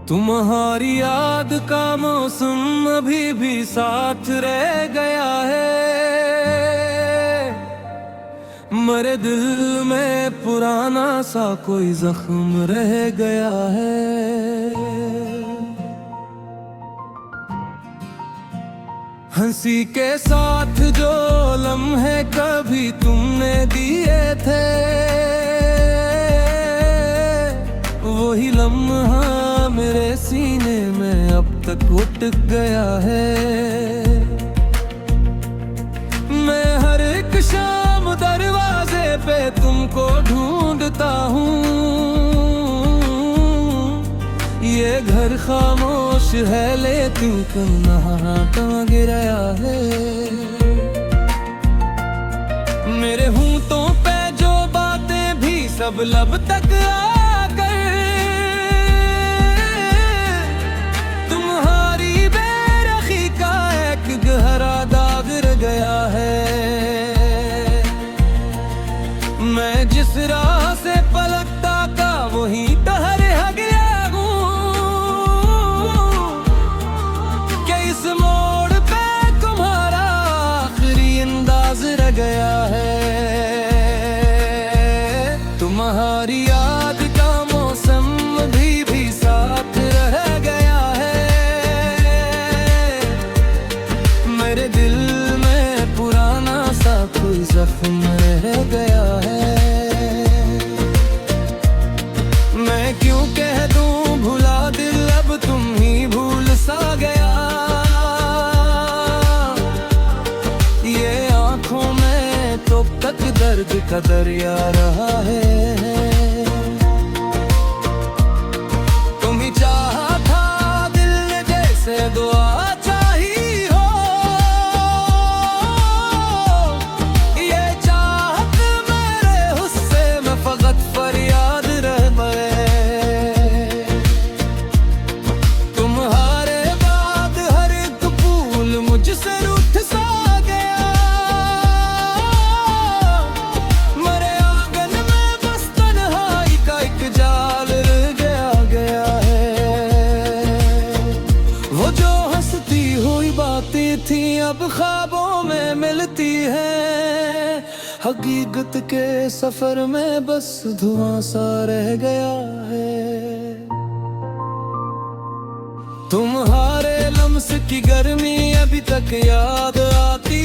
तुम्हारी याद का मौसम अभी भी साथ रह गया है। मेरे दिल में पुराना सा कोई जख्म रह गया है। हंसी के साथ जो लम्हे कभी तुमने दिए थे, वही लम्हा मेरे सीने में अब तक उठ गया है। मैं हर एक शाम दरवाजे पे तुमको ढूंढता हूँ। ये घर खामोश है लेकिन कन्नाटा गिराया है। मेरे होंठों पे जो बातें भी सब लब तक आकर तुम्हारी बेरखी का एक गहरा दाग रह गया है। मैं जिस राह से पलटता था वही ठहरे गया गया है। तुम्हारी याद का मौसम भी साथ रह गया है। मेरे दिल में पुराना सा कोई जख्म रह गया है। मैं क्यों कह दूं भुला दिल, अब तुम ही भूल सा गया। तक दर्द का दरिया रहा है। तुम ही चाहा था दिल ने जैसे दुआ चाही हो। ये चाहत मेरे हुस्से में फकत फरियाद रह गए। तुम्हारे बाद हर एक फूल मुझसे रूठ सा थी अब ख्वाबों में मिलती है। हकीकत के सफर में बस धुआं सा रह गया है। तुम्हारे लम्स की गर्मी अभी तक याद आती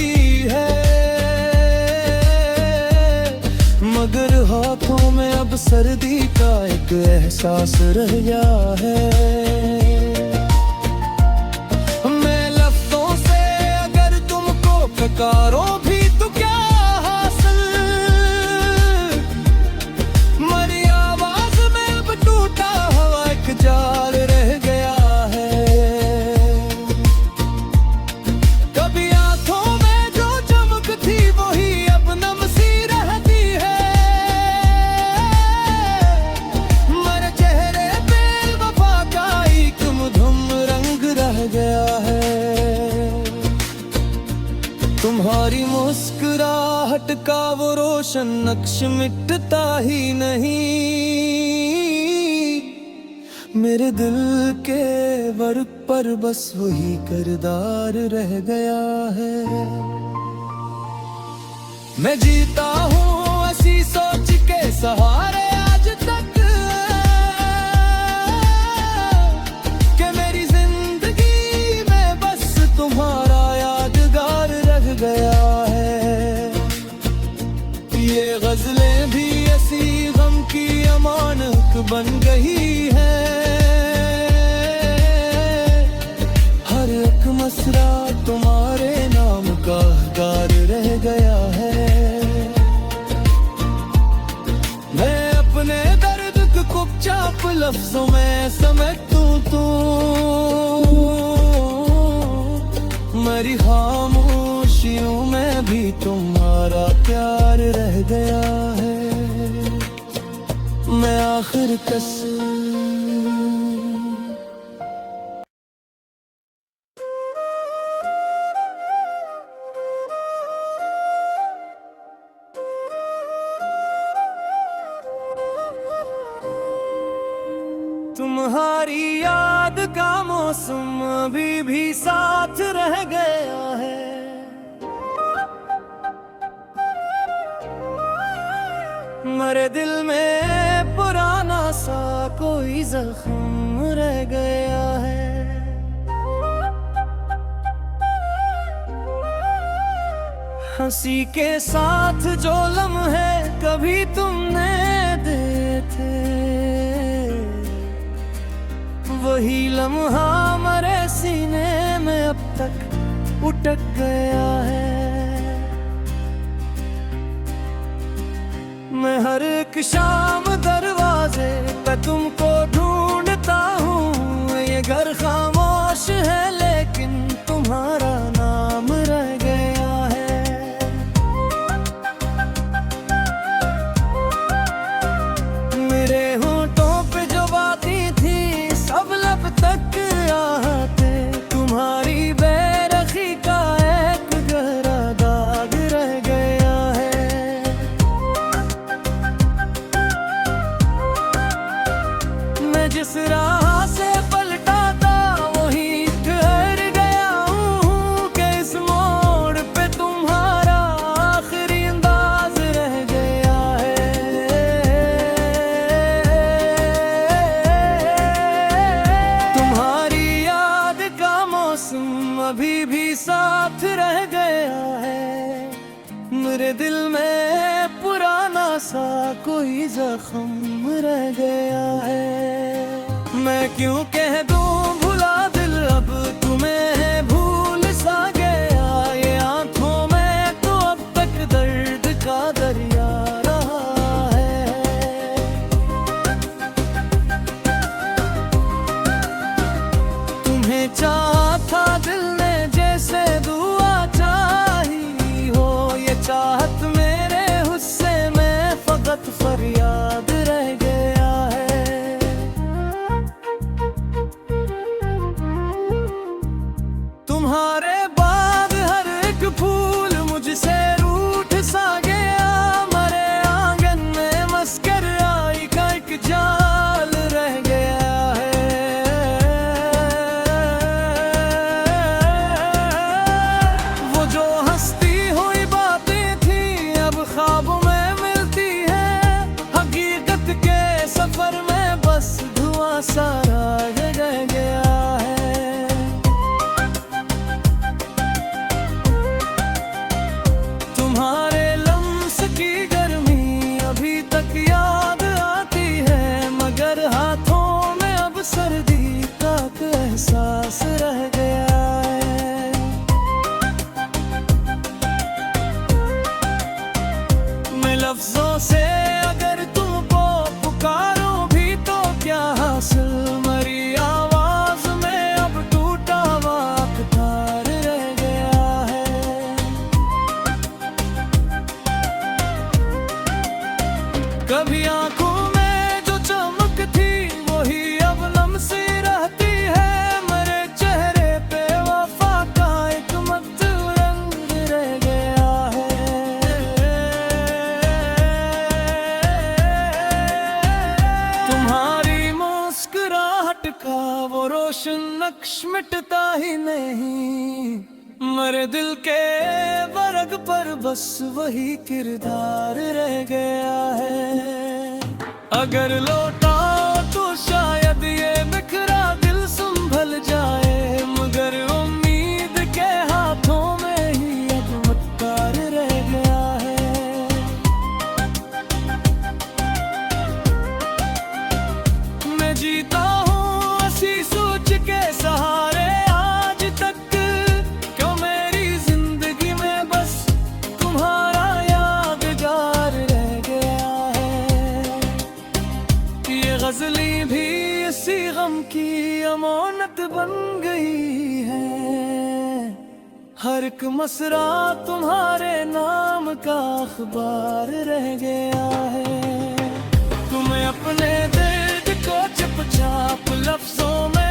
है, मगर हाथों में अब सर्दी का एक एहसास रह गया है। पुकारो भी तो क्या हासिल, मरी आवाज में अब टूटा हुआ एक जाल रह गया है। कभी आंखों में जो चमक थी वही अब नम सी रहती है। मेरे चेहरे पे वफा का एक मधुम रंग रह गया है। तुम्हारी मुस्कुराहट का वो रोशन नक्श मिटता ही नहीं। मेरे दिल के वर्क पर बस वही किरदार रह गया है। मैं जीता हूँ ऐसी सोच के सहारे आज तक कि मेरी जिंदगी में बस तुम्हारा गया है। ये गजलें भी ऐसी गम की अमानत बन गई है। हर एक मसरा तुम्हारे नाम का गार रह गया है। मैं अपने दर्द को चुपचाप लफ्जों में समेटूं तू, मेरी खामोशियों में भी तुम्हारा प्यार रह गया है। मैं आखिर कसम तुम्हारी याद का मौसम अभी भी साथ रह गया है। मेरे दिल में पुराना सा कोई जख्म रह गया है। हंसी के साथ जो लम्हे कभी तुमने दिए थे, वही लम्हा मेरे सीने में अब तक उटक गया है। मैं हर एक शाम दरवाजे पे तुमको ढूंढता हूँ। ये घर खामोश है लेकिन तुम्हारा नाम रह गया है। मेरे होठों पे जो बातें थी सब लब तक आते। तुम्हारी बेरखी का एक गहरा दाग रह गया है। मैं जिस राह से पलटा था वहीं ठहर गया हूँ कि इस मोड़ पे तुम्हारा आखिरी अंदाज रह गया है। तुम्हारी याद का मौसम अभी भी साथ रह गया है। मेरे दिल में पुराना सा कोई जख्म रह गया है। मैं क्यों कह दूं भुला दिल अब तुम्हें भूल सा गया। ये आंखों में तो अब तक दर्द का दरिया रहा है। तुम्हें चाहा था दिल ने जैसे दुआ चाही हो। ये चाहत मेरे हुस्से में फकत फरियाद रह गया है। तुम्हारे बाद हर एक फूल मुझसे रूठ सा गया। मेरे आंगन में मस्कर आई का एक जाल रह गया है। वो जो हंसती हुई बातें थी अब ख्वाबों में मिलती है। हकीकत के सफर में बस धुआं सा रह गया है। तुम्हारे लम्स की गर्मी अभी तक याद आती है, मगर हाथों में अब सर्दी का एहसास रह गया है। मैं लफ्जों से अगर तुमको पुकारूं भी तो क्या हासिल। मेरी आवाज में अब टूटा हुआ तार रह गया है। कभी आंखों में जो चमक थी वही अब लम्सी रहती है। मेरे चेहरे पे वफा का एक मकतूब रंग रह गया है। तुम्हारी मुस्कुराहट का वो रोशन नक्श मिटता ही नहीं। मेरे दिल के बरग पर बस वही किरदार रह गया है। अगर लौटा तो शायद ये बिखरा दिल संभल जाए, मगर उम्मीद के हाथों में ही अब मक्कार रह गया है। मैं जीता हूँ ऐसी सोच के सहारे आज तक। क्यों मेरी जिंदगी में बस तुम्हारा यादगार रह गया है। ये गजली भी इसी गम की अमानत बन गई है। हर एक मसरा तुम्हारे नाम का अखबार रह गया है। तुम्हें अपने दर्द को चुपचाप लफ्जों में